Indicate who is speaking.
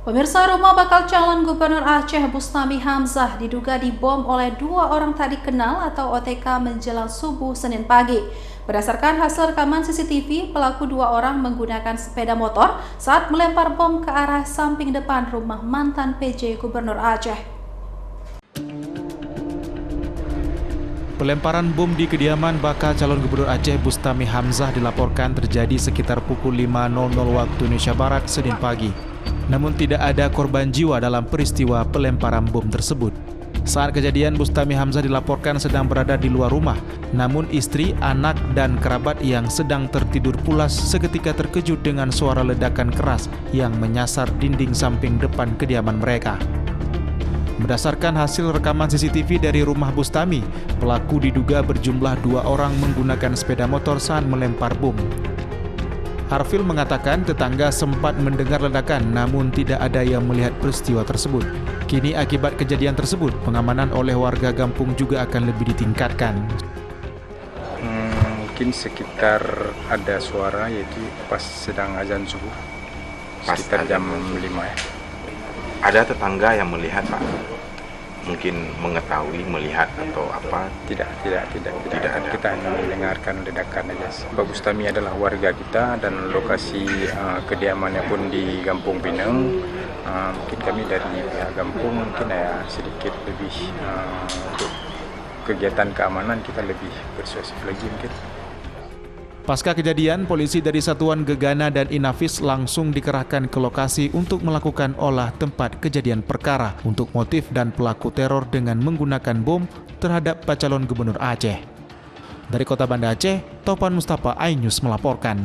Speaker 1: Pemirsa, rumah bakal calon Gubernur Aceh Bustami Hamzah diduga dibom oleh dua orang tak dikenal atau OTK menjelang subuh Senin pagi. Berdasarkan hasil rekaman CCTV, pelaku dua orang menggunakan sepeda motor saat melempar bom ke arah samping depan rumah mantan PJ Gubernur Aceh.
Speaker 2: Pelemparan bom di kediaman bakal calon Gubernur Aceh Bustami Hamzah dilaporkan terjadi sekitar pukul 5.00 waktu Indonesia Barat Senin pagi. Namun tidak ada korban jiwa dalam peristiwa pelemparan bom tersebut. Saat kejadian, Bustami Hamzah dilaporkan sedang berada di luar rumah. Namun istri, anak, dan kerabat yang sedang tertidur pulas seketika terkejut dengan suara ledakan keras yang menyasar dinding samping depan kediaman mereka. Berdasarkan hasil rekaman CCTV dari rumah Bustami, pelaku diduga berjumlah dua orang menggunakan sepeda motor saat melempar bom. Harfil mengatakan tetangga sempat mendengar ledakan namun tidak ada yang melihat peristiwa tersebut. Kini akibat kejadian tersebut, pengamanan oleh warga kampung juga akan lebih ditingkatkan.
Speaker 3: Mungkin sekitar ada suara yaitu pas sedang azan subuh, sekitar jam 5 ya.
Speaker 4: Ada tetangga yang melihat, Pak? Mungkin mengetahui, melihat atau apa?
Speaker 3: Tidak ada. Kita hanya mendengarkan ledakan aja. Pak Bustami adalah warga kita dan lokasi kediamannya pun di Kampung Pinang. Mungkin kami dari pihak kampung mungkin ya sedikit lebih untuk kegiatan keamanan kita lebih persuasif lagi mungkin.
Speaker 2: Pasca kejadian, polisi dari Satuan Gegana dan Inafis langsung dikerahkan ke lokasi untuk melakukan olah tempat kejadian perkara untuk motif dan pelaku teror dengan menggunakan bom terhadap calon Gubernur Aceh. Dari Kota Banda Aceh, Topan Mustafa, iNews melaporkan.